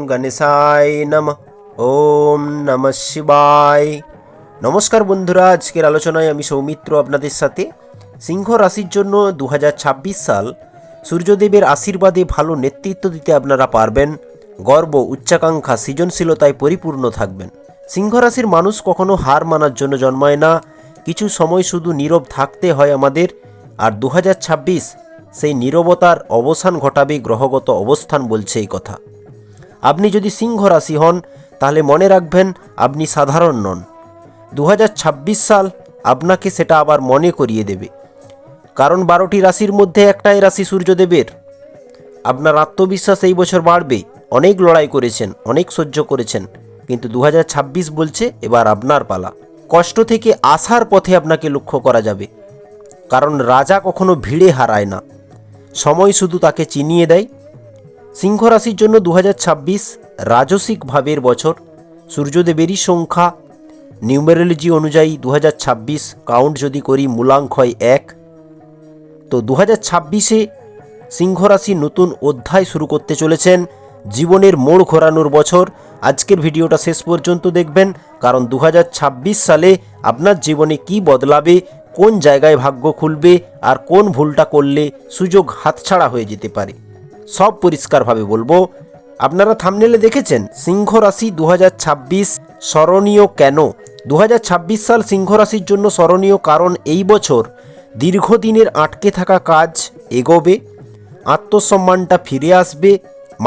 গণেশায় নমঃ। ওম নমঃ শিবায়। নমস্কার বন্ধুরা, আজকের আলোচনায় আমি সৌমিত্র আপনাদের সাথে সিংহ রাশির জন্য 2026 সাল সূর্যদেবের আশীর্বাদে ভালো নেতৃত্ব দিতে আপনারা পারবেন। গর্ব, উচ্চাকাঙ্ক্ষা, সৃজনশীলতায় পরিপূর্ণ থাকবেন। সিংহ রাশির মানুষ কখনো হার মানার জন্য জন্মায় না। কিছু সময় শুধু নীরব থাকতে হয় আমাদের। আর 2026 সেই নীরবতার অবসান ঘটাবে গ্রহগত অবস্থান বলছে এই কথা। আপনি যদি সিংহ রাশি হন তাহলে মনে রাখবেন আপনি সাধারণ নন। 2026 সাল আপনাকে সেটা আবার মনে করিয়ে দেবে। কারণ 12টি রাশির মধ্যে একটাই রাশি সূর্যদেবের। আপনার আত্মবিশ্বাস এই বছর বাড়বে। অনেক লড়াই করেছেন, অনেক সহ্য করেছেন, কিন্তু 2026 বলছে এবার আপনার পালা। কষ্ট থেকে আসার পথে আপনাকে লক্ষ্য করা যাবে। কারণ রাজা কখনো ভিড়ে হারায় না, সময় শুধু তাকে চিনিয়ে দেয়। সিংহ রাশির জন্য 2026 রাজসিক ভাবের বছর। সূর্যদেবেরই সংখ্যা, নিউমেরোলজি অনুযায়ী 2026 কাউন্ট যদি করি মূলাঙ্ক হয় 1। তো 2026-এ সিংহ রাশি নতুন অধ্যায় শুরু করতে চলেছেন। জীবনের মোড় ঘোরানোর বছর। আজকের ভিডিওটা শেষ পর্যন্ত দেখবেন, কারণ 2026 সালে আপনার জীবনে কি বদলাবে, কোন জায়গায় ভাগ্য খুলবে, আর কোন ভুলটা করলে সুযোগ হাতছাড়া হয়ে যেতে পারে, সব পরিষ্কারভাবে বলবো। আপনারা থাম্বনেলে দেখেছেন সিংহ রাশি 2026 স্মরণীয় কেন। 2026 সাল সিংহ রাশির জন্য স্মরণীয় কারণ এই বছর দীর্ঘদিনের আটকে থাকা কাজ এগোবে, আত্মসম্মানটা ফিরে আসবে,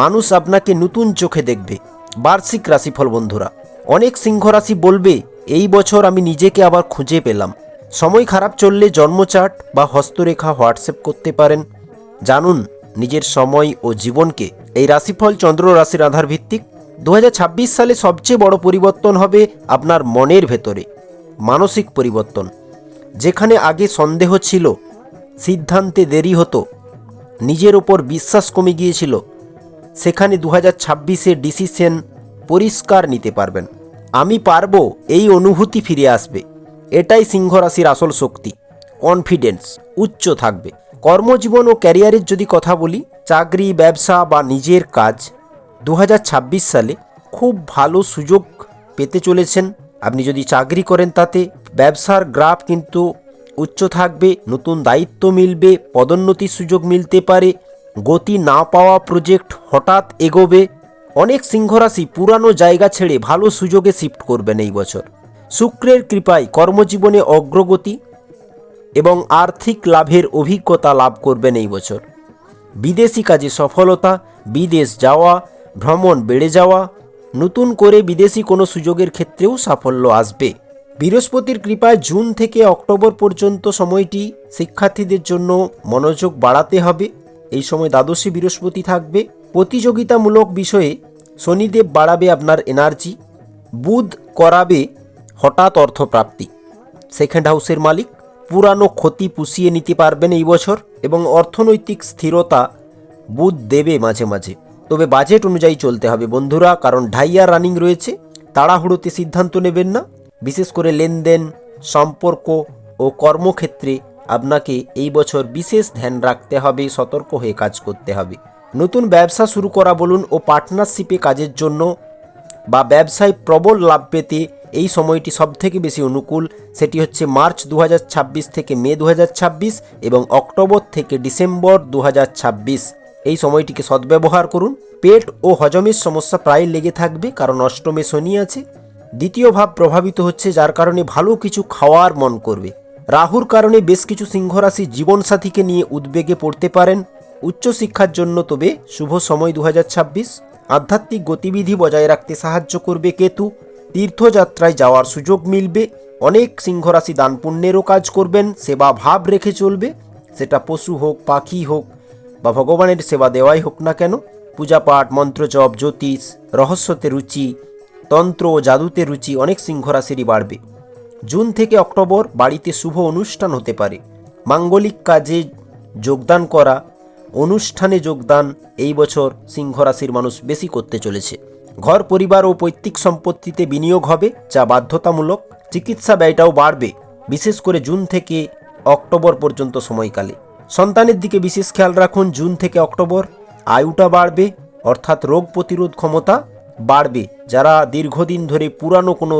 মানুষ আপনাকে নতুন চোখে দেখবে। বার্ষিক রাশিফল বন্ধুরা, অনেক সিংহ রাশি বলবে এই বছর আমি নিজেকে আবার খুঁজে পেলাম। সময় খারাপ চললে জন্মচার্ট বা হস্তরেখা হোয়াটসঅ্যাপ করতে পারেন। জানুন নিজের সময় ও জীবনকে। এই রাশিফল চন্দ্র রাশির আধার ভিত্তিক। 2026 সালে সবচেয়ে বড় পরিবর্তন হবে আপনার মনের ভেতরে, মানসিক পরিবর্তন। যেখানে আগে সন্দেহ ছিল, সিদ্ধান্তে দেরি হতো, নিজের ওপর বিশ্বাস কমে গিয়েছিল, সেখানে 2026-এ ডিসিশন পরিষ্কার নিতে পারবেন। আমি পারবো, এই অনুভূতি ফিরে আসবে। এটাই সিংহ রাশির আসল শক্তি। কনফিডেন্স উচ্চ থাকবে। কর্মজীবন ও ক্যারিয়ারের যদি কথা বলি, চাকরি, ব্যবসা বা নিজের কাজ, 2026 সালে খুব ভালো সুযোগ পেতে চলেছেন। আপনি যদি চাকরি করেন তাতে ব্যবসার গ্রাফ কিন্তু উচ্চ থাকবে, নতুন দায়িত্ব মিলবে, পদোন্নতির সুযোগ মিলতে পারে, গতি না পাওয়া প্রজেক্ট হঠাৎ এগোবে। অনেক সিংহ রাশি পুরানো জায়গা ছেড়ে ভালো সুযোগে শিফট করবেন এই বছর। শুক্রের কৃপায় কর্মজীবনে অগ্রগতি এবং আর্থিক লাভের অভিজ্ঞতা লাভ করবেন এই বছর। বিদেশি কাজে সফলতা, বিদেশ যাওয়া, ভ্রমণ বেড়ে যাওয়া, নতুন করে বিদেশি কোনো সুযোগের ক্ষেত্রেও সাফল্য আসবে। বৃহস্পতির কৃপায় জুন থেকে অক্টোবর পর্যন্ত সময়টি শিক্ষার্থীদের জন্য মনোযোগ বাড়াতে হবে। এই সময় দ্বাদশী বৃহস্পতি থাকবে। প্রতিযোগিতামূলক বিষয়ে শনিদেব বাড়াবে আপনার এনার্জি। বুধ করাবে হঠাৎ অর্থপ্রাপ্তি। সেকেন্ড হাউসের মালিক, পুরানো ক্ষতি পুষিয়ে নিতে পারবেন এই বছর এবং অর্থনৈতিক স্থিরতা বুধ দেবে মাঝে মাঝে। তবে বাজেট অনুযায়ী চলতে হবে বন্ধুরা, কারণ ঢাইয়া রানিং রয়েছে। তাড়াহুড়োতে সিদ্ধান্ত নেবেন না। বিশেষ করে লেনদেন, সম্পর্ক ও কর্মক্ষেত্রে আপনাকে এই বছর বিশেষ ধ্যান রাখতে হবে, সতর্ক হয়ে কাজ করতে হবে। নতুন ব্যবসা শুরু করা বলুন ও পার্টনারশিপে কাজের জন্য বা ব্যবসায় প্রবল লাভ পেতে এই সময়টি সবথেকে বেশি অনুকূল। সেটি হচ্ছে মার্চ 2026 থেকে মে 2026 এবং অক্টোবর থেকে ডিসেম্বর 2026। এই সময়টিকে সদ্ব্যবহার করুন। পেট ও হজমের সমস্যা প্রায় লেগে থাকবে, কারণ অষ্টমে শনি আছে। দ্বিতীয় ভাব প্রভাবিত হচ্ছে, যার কারণে ভালো কিছু খাওয়ার মন করবে। রাহুর কারণে বেশ কিছু সিংহ রাশি জীবনসাথীকে নিয়ে উদ্বেগে পড়তে পারেন। উচ্চশিক্ষার জন্য তবে শুভ সময় 2026। আধ্যাত্মিক গতিবিধি বজায় রাখতে সাহায্য করবে কেতু। তীর্থযাত্রায় যাওয়ার সুযোগ মিলবে। অনেক সিংহ রাশি দান পুণ্যেরও কাজ করবেন। সেবা ভাব রেখে চলবে, সেটা পশু হোক, পাখি হোক বা ভগবানের সেবা দেওয়াই হোক না কেন। পূজাপাঠ, মন্ত্রজপ, জ্যোতিষ, রহস্যতে রুচি, তন্ত্র ও জাদুতে রুচি অনেক সিংহ রাশিরই বাড়বে। জুন থেকে অক্টোবর বাড়িতে শুভ অনুষ্ঠান হতে পারে। মাঙ্গলিক কাজে যোগদান করা, অনুষ্ঠানে যোগদান এই বছর সিংহ রাশির মানুষ বেশি করতে চলেছে। ঘর, পরিবার ও পৈতৃক সম্পত্তিতে বিনিয়োগ হবে, যা বাধ্যতামূলক। চিকিৎসা ব্যয়টাও বাড়বে, বিশেষ করে জুন থেকে অক্টোবর পর্যন্ত সময়কালে। সন্তানের দিকে বিশেষ খেয়াল রাখুন জুন থেকে অক্টোবর। আয়ুটা বাড়বে, অর্থাৎ রোগ প্রতিরোধ ক্ষমতা বাড়বে। যারা দীর্ঘদিন ধরে পুরানো কোনো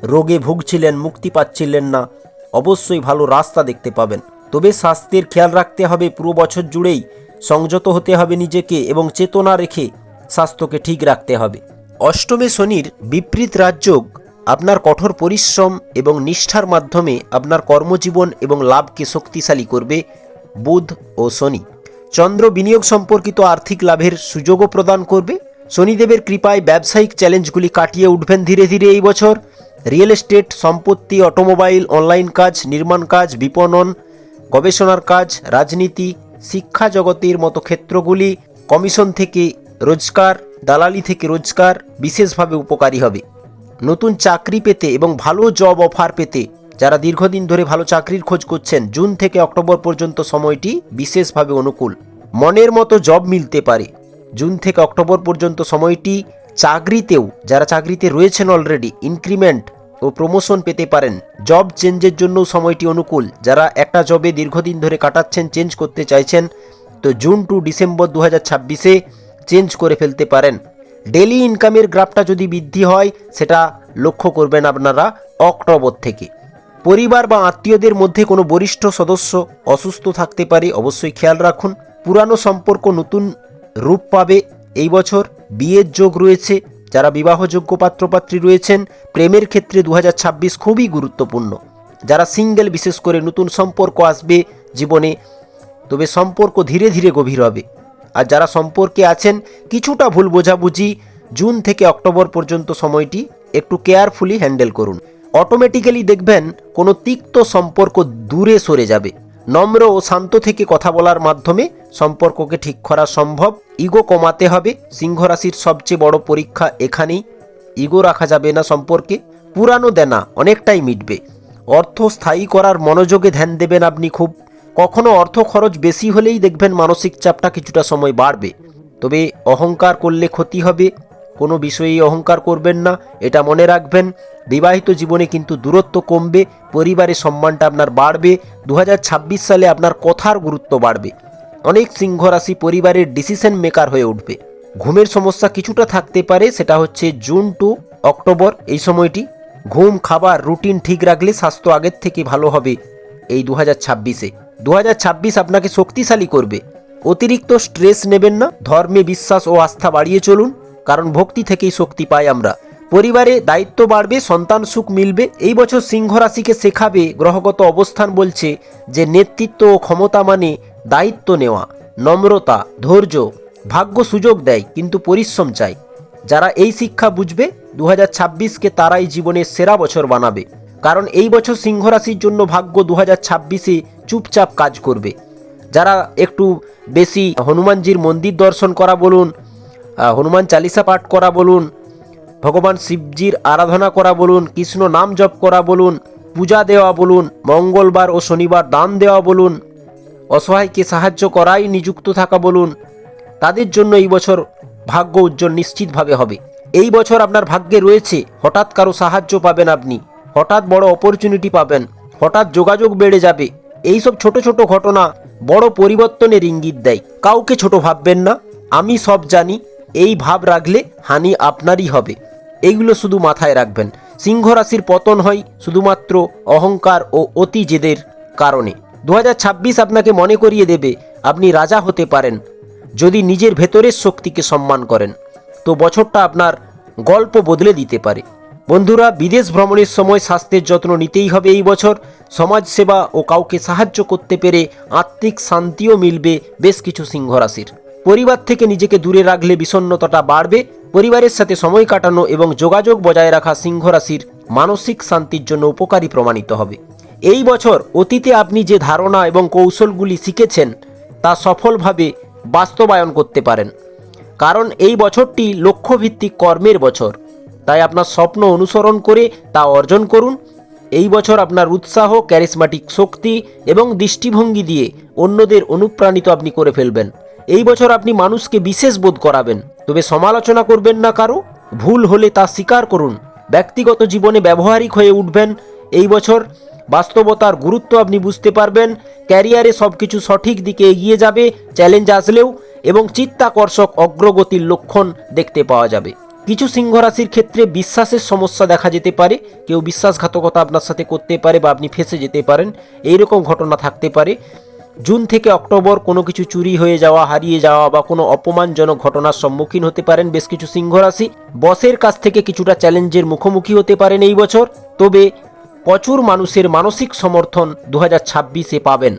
রোগে ভুগছিলেন, মুক্তি পাচ্ছিলেন না, অবশ্যই ভালো রাস্তা দেখতে পাবেন। তবে স্বাস্থ্যের খেয়াল রাখতে হবে, পুরো বছর জুড়েই সংযত হতে হবে নিজেকে এবং চেতনা রেখে স্বাস্থ্যকে ঠিক রাখতে হবে। অষ্টমে শনির বিপরীত রাজযোগ আপনার কঠোর পরিশ্রম এবং নিষ্ঠার মাধ্যমে আপনার কর্মজীবন এবং লাভকে শক্তিশালী করবে বুধ ও শনি। চন্দ্র বিনিয়োগ সম্পর্কিত আর্থিক লাভের সুযোগও প্রদান করবে। শনিদেবের কৃপায় ব্যবসায়িক চ্যালেঞ্জগুলি কাটিয়ে উঠবেন ধীরে ধীরে এই বছর। রিয়েল এস্টেট, সম্পত্তি, অটোমোবাইল, অনলাইন কাজ, নির্মাণ কাজ, বিপণন, গবেষণার কাজ, রাজনীতি, শিক্ষা জগতের মতো ক্ষেত্রগুলি, কমিশন থেকে রোজগার, দালালি থেকে রোজগার বিশেষভাবে উপকারী হবে। নতুন চাকরি পেতে এবং ভালো জব অফার পেতে যারা দীর্ঘদিন ধরে ভালো চাকরির খোঁজ করছেন, জুন থেকে অক্টোবর পর্যন্ত সময়টি বিশেষভাবে অনুকূল। মনের মতো জব মিলতে পারে। জুন থেকে অক্টোবর পর্যন্ত সময়টি চাকরিতেও, যারা চাকরিতে রয়েছেন অলরেডি, ইনক্রিমেন্ট ও প্রমোশন পেতে পারেন। জব চেঞ্জের জন্য সময়টি অনুকূল। যারা একটা জবে দীর্ঘদিন ধরে কাটাচ্ছেন, চেঞ্জ করতে চাইছেন, তো জুন টু ডিসেম্বর 2026-এ চেঞ্জ করে ফেলতে পারেন। ডেলি ইনকামের গ্রাফটা যদি বৃদ্ধি হয়, সেটা লক্ষ্য করবেন আপনারা অক্টোবর থেকে। পরিবার বা আত্মীয়দের মধ্যে কোনো বরিষ্ঠ সদস্য অসুস্থ থাকতে পারে, অবশ্যই খেয়াল রাখুন। পুরানো সম্পর্ক নতুন রূপ পাবে এই বছর। বিয়ের যোগ রয়েছে। যারা বিবাহযোগ্য পাত্রপাত্রী রয়েছেন, প্রেমের ক্ষেত্রে 2026 খুবই গুরুত্বপূর্ণ। যারা সিঙ্গেল, বিশেষ করে নতুন সম্পর্ক আসবে জীবনে, তবে সম্পর্ক ধীরে ধীরে গভীর হবে। আর যারা সম্পর্কে আছেন, কিছুটা ভুল বোঝাবুঝি জুন থেকে অক্টোবর পর্যন্ত সময়টি একটু কেয়ারফুলি হ্যান্ডেল করুন। অটোমেটিক্যালি দেখবেন কোনো তিক্ত সম্পর্ক দূরে সরে যাবে। নম্র ও শান্ত থেকে কথা বলার মাধ্যমে সম্পর্ককে ঠিক করা সম্ভব। ইগো কমাতে হবে। সিংহ রাশির সবচেয়ে বড় পরীক্ষা এখানেই। ইগো রাখা যাবে না সম্পর্কে। পুরানো দেনা অনেকটাই মিটবে। অর্থ স্থায়ী করার মনোযোগে ধ্যান দেবেন আপনি খুব। কখনো অর্থ খরচ বেশি হলেই দেখবেন মানসিক চাপটা কিছুটা সময় বাড়বে। তবে অহংকার করলে ক্ষতি হবে। কোনো বিষয়েই অহংকার করবেন না, এটা মনে রাখবেন। বিবাহিত জীবনে কিন্তু দূরত্ব কমবে। পরিবারের সম্মানটা আপনার বাড়বে। 2026 সালে আপনার কথার গুরুত্ব বাড়বে। অনেক সিংহ রাশি পরিবারের ডিসিশন মেকার হয়ে উঠবে। ঘুমের সমস্যা কিছুটা থাকতে পারে, সেটা হচ্ছে জুন টু অক্টোবর এই সময়টি। ঘুম, খাবার রুটিন ঠিক রাখলে স্বাস্থ্য আগের থেকে ভালো হবে এই 2026-এ। 2026 আপনাকে শক্তিশালী করবে। অতিরিক্ত স্ট্রেস নেবেন না। ধর্মে বিশ্বাস ও আস্থা বাড়িয়ে চলুন, কারণ ভক্তি থেকেই শক্তি পাই আমরা। পরিবারে দায়িত্ব বাড়বে, সন্তান সুখ মিলবে। এই বছর সিংহ রাশিকে শেখাবে গ্রহগত অবস্থান বলছে যে নেতৃত্ব ও ক্ষমতা মানে দায়িত্ব নেওয়া, নম্রতা, ধৈর্য। ভাগ্য সুযোগ দেয়, কিন্তু পরিশ্রম চাই। যারা এই শিক্ষা বুঝবে, 2026-কে তারাই জীবনের সেরা বছর বানাবে। কারণ এই বছর সিংহ রাশির জন্য ভাগ্য 2026-এ চুপচাপ কাজ করবে। যারা একটু বেশি হনুমানজির মন্দির দর্শন করা বলুন, হনুমান চালিসা পাঠ করা বলুন, ভগবান শিবজির আরাধনা করা বলুন, কৃষ্ণ নাম জপ করা বলুন, পূজা দেওয়া বলুন, মঙ্গলবার ও শনিবার দান দেওয়া বলুন, অসহায়কে সাহায্য করাই নিযুক্ত থাকা বলুন, তাদের জন্য এই বছর ভাগ্য উজ্জ্বল নিশ্চিতভাবে হবে। এই বছর আপনার ভাগ্যে রয়েছে হঠাৎ কারো সাহায্য পাবেন আপনি, হঠাৎ বড় অপরচুনিটি পাবেন, হঠাৎ যোগাযোগ বেড়ে যাবে। এইসব ছোট ছোট ঘটনা বড় পরিবর্তনের ইঙ্গিত দেয়। কাউকে ছোট ভাববেন না। আমি সব জানি, এই ভাব রাখলে হানি আপনারই হবে। এইগুলো শুধু মাথায় রাখবেন। সিংহ রাশির পতন হয় শুধুমাত্র অহংকার ও অতি জেদের কারণে। 2026 আপনাকে মনে করিয়ে দেবে আপনি রাজা হতে পারেন যদি নিজের ভেতরের শক্তিকে সম্মান করেন। তো বছরটা আপনার গল্প বদলে দিতে পারে। বন্ধুরা, বিদেশ ভ্রমণের সময় স্বাস্থ্যের যত্ন নিতেই হবে এই বছর। সমাজসেবা ও কাউকে সাহায্য করতে পেরে আত্মিক শান্তিও মিলবে বেশ কিছু সিংহ রাশির। পরিবার থেকে নিজেকে দূরে রাখলে বিষণ্ণতাটা বাড়বে। পরিবারের সাথে সময় কাটানো এবং যোগাযোগ বজায় রাখা সিংহ রাশির মানসিক শান্তির জন্য উপকারী প্রমাণিত হবে। এই বছর অতীতে আপনি যে ধারণা এবং কৌশলগুলি শিখেছেন তা সফলভাবে বাস্তবায়ন করতে পারেন। কারণ এই বছরটি লক্ষ্যভিত্তিক কর্মের বছর। তাই আপনার স্বপ্ন অনুসরণ করে তা অর্জন করুন। এই বছর আপনার উৎসাহ, ক্যারিসমাটিক শক্তি এবং দৃষ্টিভঙ্গি দিয়ে অন্যদের অনুপ্রাণিত আপনি করে ফেলবেন। এই বছর আপনি মানুষকে বিশেষ বোধ করাবেন, তবে সমালোচনা করবেন না কারো। ভুল হলে তা স্বীকার করুন। ব্যক্তিগত জীবনে ব্যবহারিক হয়ে উঠবেন এই বছর। বাস্তবতার গুরুত্ব আপনি বুঝতে পারবেন। ক্যারিয়ারে সব কিছু সঠিক দিকে এগিয়ে যাবে চ্যালেঞ্জ আসলেও, এবং চিত্তাকর্ষক অগ্রগতির লক্ষণ দেখতে পাওয়া যাবে। কিছু সিংহ রাশির ক্ষেত্রে বিশ্বাসের সমস্যা দেখা যেতে পারে, কেউ বিশ্বাসঘাতকতা আপনার সাথে করতে পারে বা আপনি ফেঁসে যেতে পারেন, এইরকম ঘটনা থাকতে পারে। জুন থেকে অক্টোবর কোনো কিছু চুরি হয়ে যাওয়া, হারিয়ে যাওয়া বা কোনো অপমানজনক ঘটনার সম্মুখীন হতে পারেন বেশ কিছু সিংহ রাশি। বসের কাছ থেকে কিছুটা চ্যালেঞ্জের মুখোমুখি হতে পারেন এই বছর। তবে প্রচুর মানুষের মানসিক সমর্থন 2026-এ পাবেন।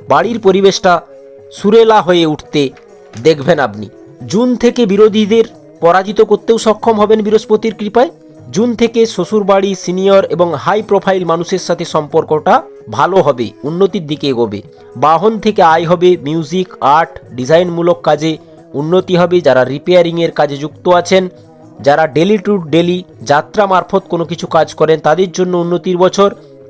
বাড়ির পরিবেশটা সুরেলা হয়ে উঠতে দেখবেন আপনি। জুন থেকে বিরোধীদের পরাজিত করতেও সক্ষম হবেন বৃহস্পতির কৃপায়। জুন থেকে শ্বশুরবাড়ি, সিনিয়র এবং হাই প্রোফাইল মানুষের সাথে সম্পর্কটা ভালো হবে, উন্নতির দিকে এগোবে। বাহন থেকে আয় হবে, মিউজিক, আর্ট, ডিজাইনমূলক কাজে উন্নতি হবে। যারা রিপেয়ারিংয়ের কাজে যুক্ত আছেন, যারা ডেলি টু ডেলি যাত্রা মারফত কোনো কিছু কাজ করেন, তাদের জন্য উন্নতির বছর।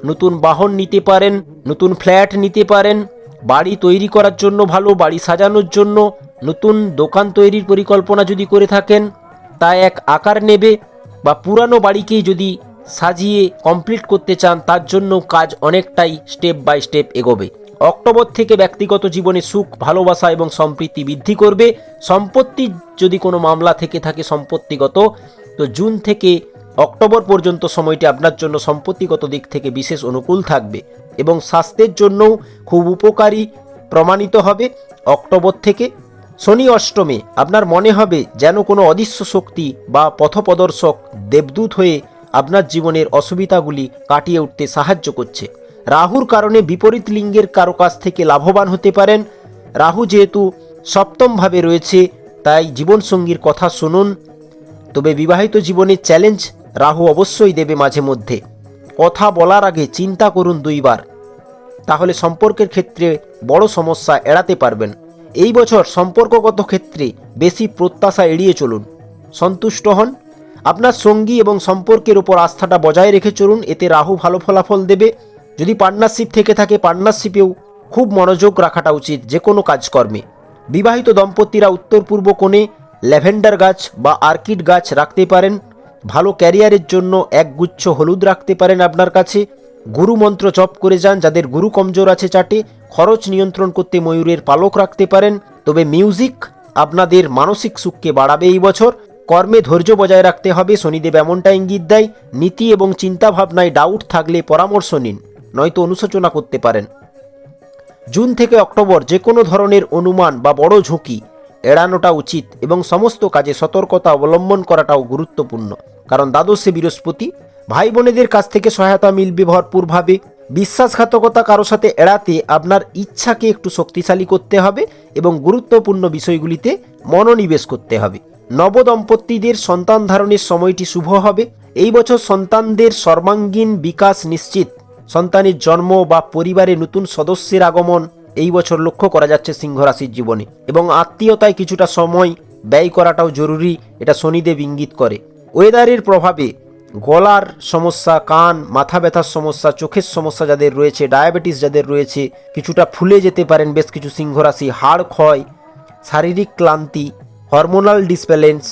নতুন বাহন নিতে পারেন, নতুন ফ্ল্যাট নিতে পারেন, বাড়ি তৈরি করার জন্য ভালো, বাড়ি সাজানোর জন্য, নতুন দোকান তৈরির পরিকল্পনা যদি করে থাকেন তা এক আকার নেবে, বা পুরানো বাড়িকেই যদি সাজিয়ে কমপ্লিট করতে চান তার জন্য কাজ অনেকটাই স্টেপ বাই স্টেপ এগোবে। অক্টোবর থেকে ব্যক্তিগত জীবনে সুখ, ভালোবাসা এবং সম্প্রীতি বৃদ্ধি করবে। সম্পত্তির যদি কোনো মামলা থেকে থাকে সম্পত্তিগত, তো জুন থেকে অক্টোবর পর্যন্ত সময়টি আপনার জন্য সম্পত্তিগত দিক থেকে বিশেষ অনুকূল থাকবে এবং স্বাস্থ্যের জন্যও খুব উপকারী প্রমাণিত হবে। অক্টোবর থেকে শনি অষ্টমে আপনার মনে হবে যেন কোনো অদৃশ্য শক্তি বা পথপ্রদর্শক দেবদূত হয়ে আপনার জীবনের অসুবিধাগুলি কাটিয়ে উঠতে সাহায্য করছে। রাহুর কারণে বিপরীত লিঙ্গের কারো কাছ থেকে লাভবান হতে পারেন। রাহু যেহেতু সপ্তমভাবে রয়েছে, তাই জীবনসঙ্গীর কথা শুনুন। তবে বিবাহিত জীবনে চ্যালেঞ্জ রাহু অবশ্যই দেবে মাঝে মধ্যে। কথা বলার আগে চিন্তা করুন দুইবার, তাহলে সম্পর্কের ক্ষেত্রে বড় সমস্যা এড়াতে পারবেন। এই বছর সম্পর্কগত ক্ষেত্রে বেশি প্রত্যাশা এড়িয়ে চলুন, সন্তুষ্ট হন। আপনার সঙ্গী এবং সম্পর্কের উপর আস্থাটা বজায় রেখে চলুন, এতে রাহু ভালো ফলাফল দেবে। যদি পার্টনারশিপ থেকে থাকে, পার্টনারশিপেও খুব মনোযোগ রাখাটা উচিত যে কোনো কাজকর্মে। বিবাহিত দম্পতিরা উত্তর পূর্ব কোণে ল্যাভেন্ডার গাছ বা আর্কিড গাছ রাখতে পারেন। ভালো ক্যারিয়ারের জন্য একগুচ্ছ হলুদ রাখতে পারেন আপনার কাছে। গুরু মন্ত্র জপ করে যান। যাদের গুরু কমজোর আছে চাটে, খরচ নিয়ন্ত্রণ করতে ময়ূরের পালক রাখতে পারেন। তবে মিউজিক আপনাদের মানসিক সুখকে বাড়াবে এই বছর। কর্মে ধৈর্য বজায় রাখতে হবে, শনিদেব এমনটা ইঙ্গিত দেয়। নীতি এবং চিন্তাভাবনায় ডাউট থাকলে পরামর্শ নিন, নয়তো অনুশোচনা করতে পারেন। জুন থেকে অক্টোবর যে কোনো ধরনের অনুমান বা বড় ঝুঁকি এড়ানোটা উচিত এবং সমস্ত কাজে সতর্কতা অবলম্বন করাটাও গুরুত্বপূর্ণ, কারণ দ্বাদশে বৃহস্পতি। ভাই বোনেদের কাছ থেকে সহায়তা মিলবে ভরপুরভাবে। বিশ্বাসঘাতকতা কারো সাথে এড়াতে আপনার ইচ্ছাকে একটু শক্তিশালী করতে হবে এবং গুরুত্বপূর্ণ বিষয়গুলিতে মনোনিবেশ করতে হবে। নবদম্পতিদের সন্তান ধারণের সময়টি শুভ হবে। এই বছর সন্তানদের সর্বাঙ্গীন বিকাশ নিশ্চিত। সন্তানের জন্ম বা পরিবারে নতুন সদস্যের আগমন এই বছর লক্ষ্য করা যাচ্ছে সিংহ রাশির জীবনে, এবং আত্মীয়তায় কিছুটা সময় ব্যয় করাটাও জরুরি, এটা শনিদেব ইঙ্গিত করে। ওয়েদারের প্রভাবে গলার সমস্যা, কান, মাথা ব্যথার সমস্যা, চোখের সমস্যা যাদের রয়েছে, ডায়াবেটিস যাদের রয়েছে, কিছুটা ফুলে যেতে পারেন বেশ কিছু সিংহ রাশি। হাড় ক্ষয়, শারীরিক ক্লান্তি, হরমোনাল ডিসব্যালেন্স,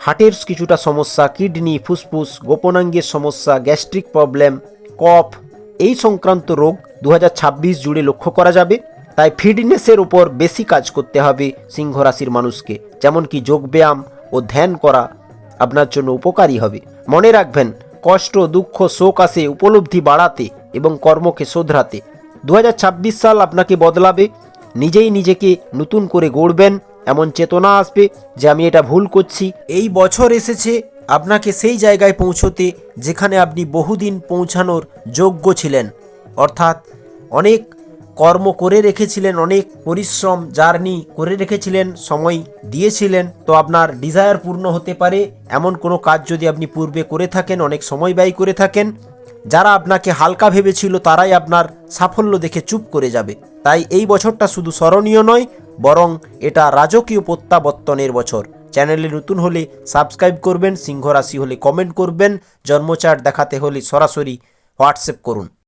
হার্টের কিছুটা সমস্যা, কিডনি, ফুসফুস, গোপনাঙ্গের সমস্যা, গ্যাস্ট্রিক প্রবলেম, কফ, এই সংক্রান্ত রোগ 2026 জুড়ে লক্ষ্য করা যাবে। তাই ফিটনেসের উপর বেশি কাজ করতে হবে সিংহ রাশির মানুষকে, যেমন কি যোগব্যায়াম ও ধ্যান করা আপনার জন্য উপকারী হবে। মনে রাখবেন, কষ্ট, দুঃখ, শোক আসে উপলব্ধি বাড়াতে এবং কর্মকে শোধরাতে। 2026 সাল আপনাকে বদলাবে। নিজেই নিজেকে নতুন করে গড়বেন, এমন চেতনা আসবে যে আমি এটা ভুল করছি। এই বছর এসেছে আপনাকে সেই জায়গায় পৌঁছতে যেখানে আপনি বহুদিন পৌঁছানোর যোগ্য ছিলেন, অর্থাৎ অনেক কর্ম করে রেখেছিলেন, অনেক পরিশ্রম জার্নি করে রেখেছিলেন, সময় দিয়েছিলেন। তো আপনার ডিজায়ার পূর্ণ হতে পারে এমন কোনো কাজ যদি আপনি পূর্বে করে থাকেন, অনেক সময় ব্যয় করে থাকেন। যারা আপনাকে হালকা ভেবেছিল তারাই আপনার সাফল্য দেখে চুপ করে যাবে। তাই এই বছরটা শুধু স্মরণীয় নয়, বরং এটা রাজকীয় প্রত্যাবর্তনের বছর। চ্যানেলে নতুন হলে সাবস্ক্রাইব করবেন, সিংহ রাশি হলে কমেন্ট করবেন, জন্মচার্ট দেখাতে হলে সরাসরি হোয়াটসঅ্যাপ করুন।